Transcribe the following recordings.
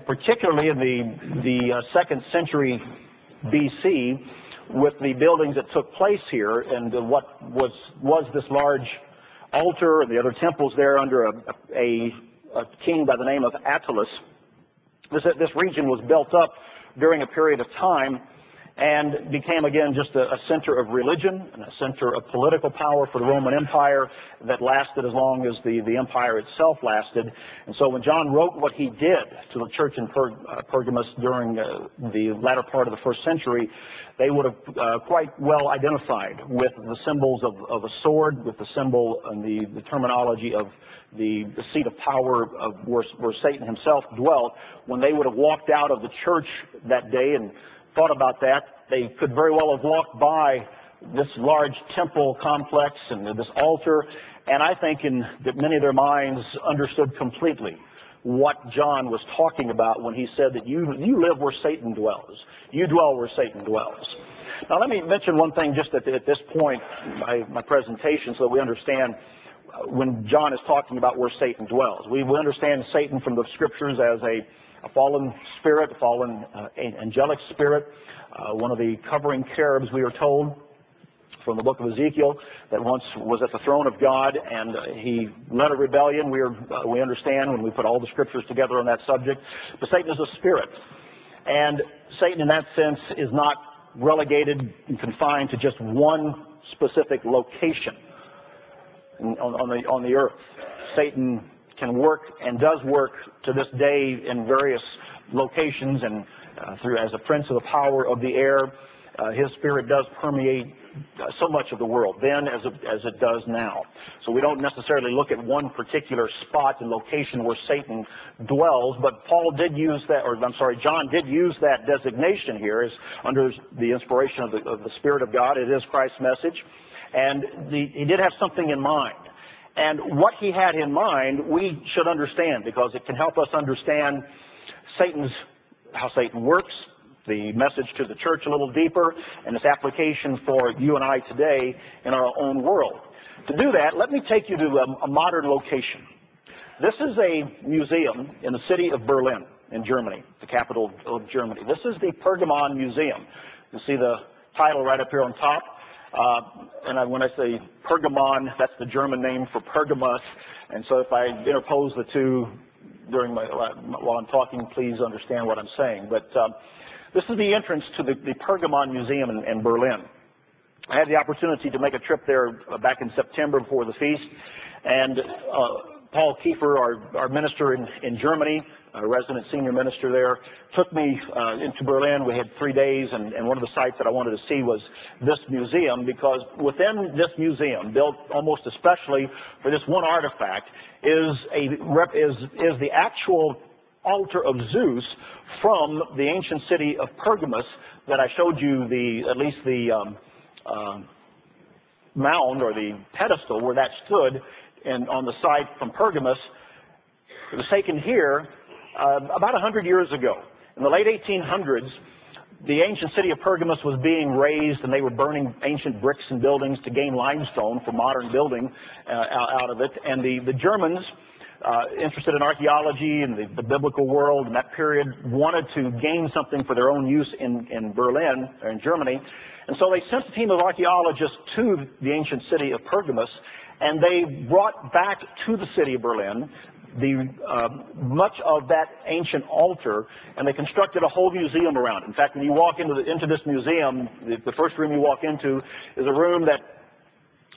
particularly in the 2nd century BC, with the buildings that took place here, and what was this large altar and the other temples there under a king by the name of Attalus. This region was built up during a period of time and became again just a center of religion and a center of political power for the Roman Empire that lasted as long as the empire itself lasted. And so when John wrote what he did to the church in Pergamos during the latter part of the 1st century, they would have quite well identified with the symbols of a sword, with the symbol and the terminology of the seat of power of where Satan himself dwelt. When they would have walked out of the church that day and thought about that, they could very well have walked by this large temple complex and this altar, and I think that many of their minds understood completely what John was talking about when he said that you live where Satan dwells. You dwell where Satan dwells. Now let me mention one thing just at this point in my presentation so that we understand when John is talking about where Satan dwells. We understand Satan from the scriptures as a fallen spirit, a fallen angelic spirit, one of the covering cherubs, we are told from the book of Ezekiel, that once was at the throne of God, and he led a rebellion. We understand when we put all the scriptures together on that subject. But Satan is a spirit, and Satan in that sense is not relegated and confined to just one specific location on the earth. Satan can work and does work to this day in various locations, and as a prince of the power of the air, his spirit does permeate so much of the world then as it does now. So we don't necessarily look at one particular spot and location where Satan dwells, but John did use that designation here as under the inspiration of the Spirit of God. It is Christ's message, and he did have something in mind. And what he had in mind, we should understand, because it can help us understand how Satan works, the message to the church a little deeper, and its application for you and I today in our own world. To do that, let me take you to a modern location. This is a museum in the city of Berlin in Germany, the capital of Germany. This is the Pergamon Museum. You see the title right up here on top. And when I say Pergamon, that's the German name for Pergamos. And so if I interpose the two while I'm talking, please understand what I'm saying. But this is the entrance to the Pergamon Museum in Berlin. I had the opportunity to make a trip there back in September before the feast, and Paul Kiefer, our minister in Germany, a resident senior minister there, took me into Berlin. We had 3 days, and one of the sites that I wanted to see was this museum, because within this museum, built almost especially for this one artifact, is the actual altar of Zeus from the ancient city of Pergamos that I showed you at least the mound or the pedestal where that stood, and on the side from Pergamos. It was taken here about 100 years ago. In the late 1800s, the ancient city of Pergamos was being razed, and they were burning ancient bricks and buildings to gain limestone for modern building out of it. And the Germans, interested in archaeology and the biblical world in that period, wanted to gain something for their own use in Berlin, or in Germany. And so they sent a team of archaeologists to the ancient city of Pergamos, and they brought back to the city of Berlin much of that ancient altar, and they constructed a whole museum around it. In fact, when you walk into this museum, the first room you walk into is a room that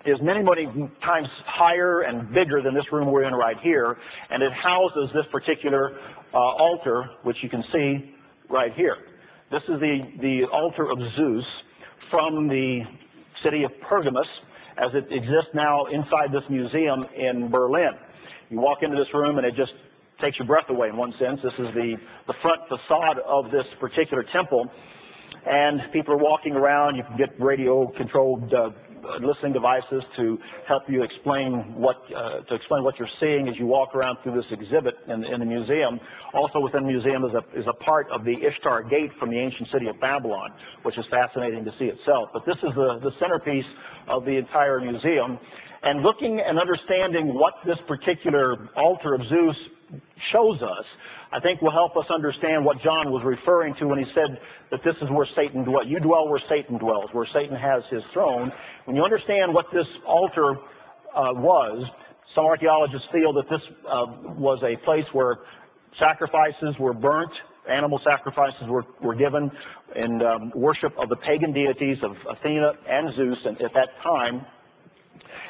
is many, many times higher and bigger than this room we're in right here, and it houses this particular altar, which you can see right here. This is the altar of Zeus from the city of Pergamos, as it exists now inside this museum in Berlin. You walk into this room and it just takes your breath away in one sense. This is the front facade of this particular temple, and people are walking around. You can get radio-controlled listening devices to help you explain what you're seeing as you walk around through this exhibit in the museum. Also within the museum is a part of the Ishtar Gate from the ancient city of Babylon, which is fascinating to see itself. But this is the centerpiece of the entire museum. And looking and understanding what this particular altar of Zeus shows us, I think will help us understand what John was referring to when he said that this is where Satan dwells. You dwell where Satan dwells, where Satan has his throne. When you understand what this altar was, some archaeologists feel that this was a place where sacrifices were burnt, animal sacrifices were given in worship of the pagan deities of Athena and Zeus at that time,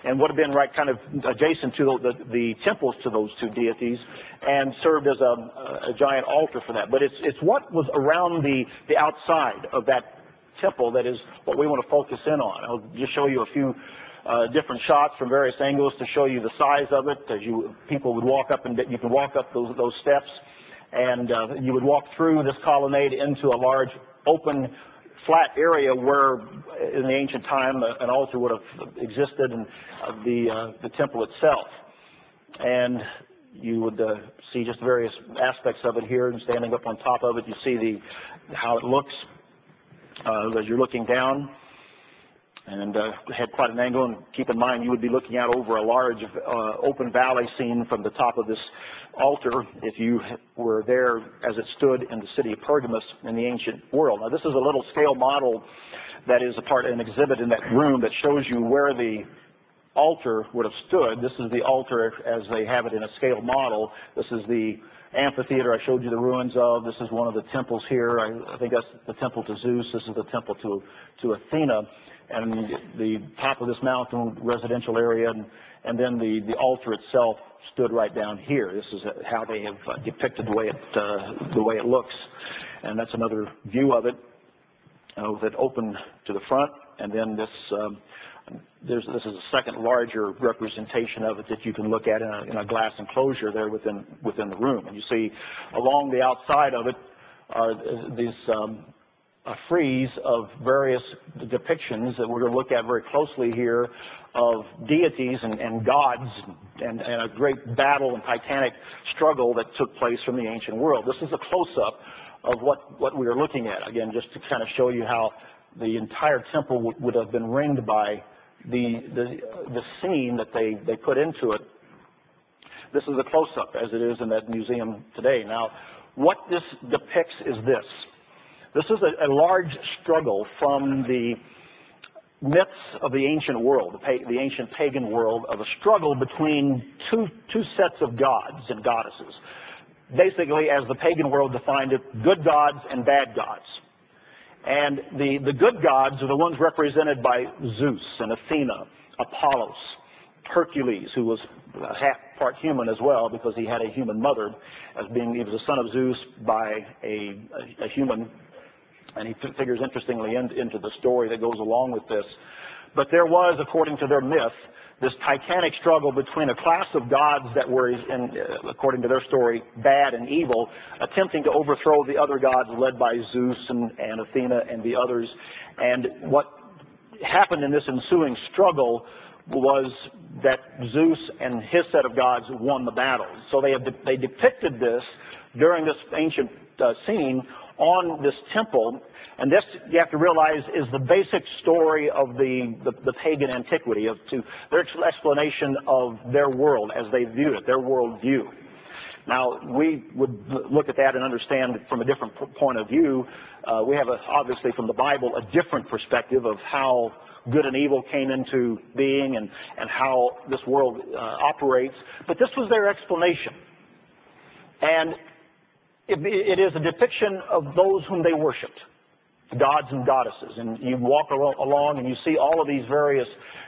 and would have been right kind of adjacent to the temples to those two deities, and served as a giant altar for that. But it's what was around the outside of that temple that is what we want to focus in on. I'll just show you a few different shots from various angles to show you the size of it. As people would walk up, and you can walk up those steps, and you would walk through this colonnade into a large open flat area where in the ancient time an altar would have existed, and the temple itself. And you would see just various aspects of it here, and standing up on top of it you see how it looks as you're looking down, and had quite an angle. And keep in mind, you would be looking out over a large open valley seen from the top of this altar if you were there as it stood in the city of Pergamus in the ancient world. Now, this is a little scale model that is an exhibit in that room that shows you where the altar would have stood. This is the altar as they have it in a scale model. This is the amphitheater I showed you the ruins of. This is one of the temples here. I think that's the temple to Zeus. This is the temple to Athena. And the top of this mountain residential area, and then the altar itself stood right down here. This is how they have depicted the way it looks, and that's another view of it that opened to the front. And then this is a second larger representation of it that you can look at in a glass enclosure there within the room. And you see along the outside of it are these a frieze of various depictions that we're going to look at very closely here of deities and gods and a great battle and titanic struggle that took place from the ancient world. This is a close-up of what we are looking at, again, just to kind of show you how the entire temple would have been ringed by the scene that they put into it. This is a close-up as it is in that museum today. Now, what this depicts is this. This is a large struggle from the myths of the ancient world, the ancient pagan world, of a struggle between two sets of gods and goddesses. Basically, as the pagan world defined it, good gods and bad gods. And the good gods are the ones represented by Zeus and Athena, Apollos, Hercules, who was half part human as well because he had a human mother, he was a son of Zeus by a human. And he figures interestingly into the story that goes along with this. But there was, according to their myth, this titanic struggle between a class of gods that were, according to their story, bad and evil, attempting to overthrow the other gods led by Zeus and Athena and the others. And what happened in this ensuing struggle was that Zeus and his set of gods won the battle. So they depicted this during this ancient scene on this temple, and this, you have to realize, is the basic story of the pagan antiquity, their explanation of their world as they viewed it, their world view. Now, we would look at that and understand from a different point of view. We have, obviously, from the Bible, a different perspective of how good and evil came into being and how this world operates. But this was their explanation. And it is a depiction of those whom they worshipped, gods and goddesses. And you walk along and you see all of these various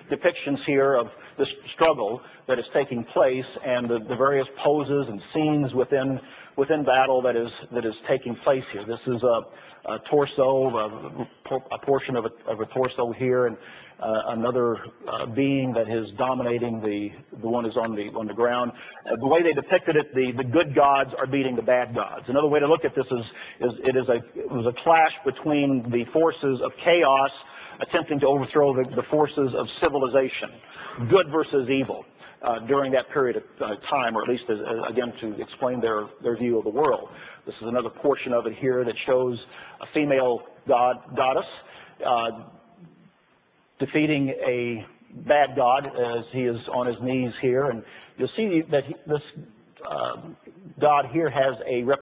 depictions here of this struggle that is taking place and the various poses and scenes within battle that is taking place here. This is a torso, a portion of a torso here, and another being that is dominating the one is on the ground. The way they depicted it, the good gods are beating the bad gods. Another way to look at this is it was a clash between the forces of chaos attempting to overthrow the forces of civilization, good versus evil, during that period of time, or at least again to explain their view of the world. This is another portion of it here that shows a female goddess defeating a bad god as he is on his knees here, and you'll see that God here has a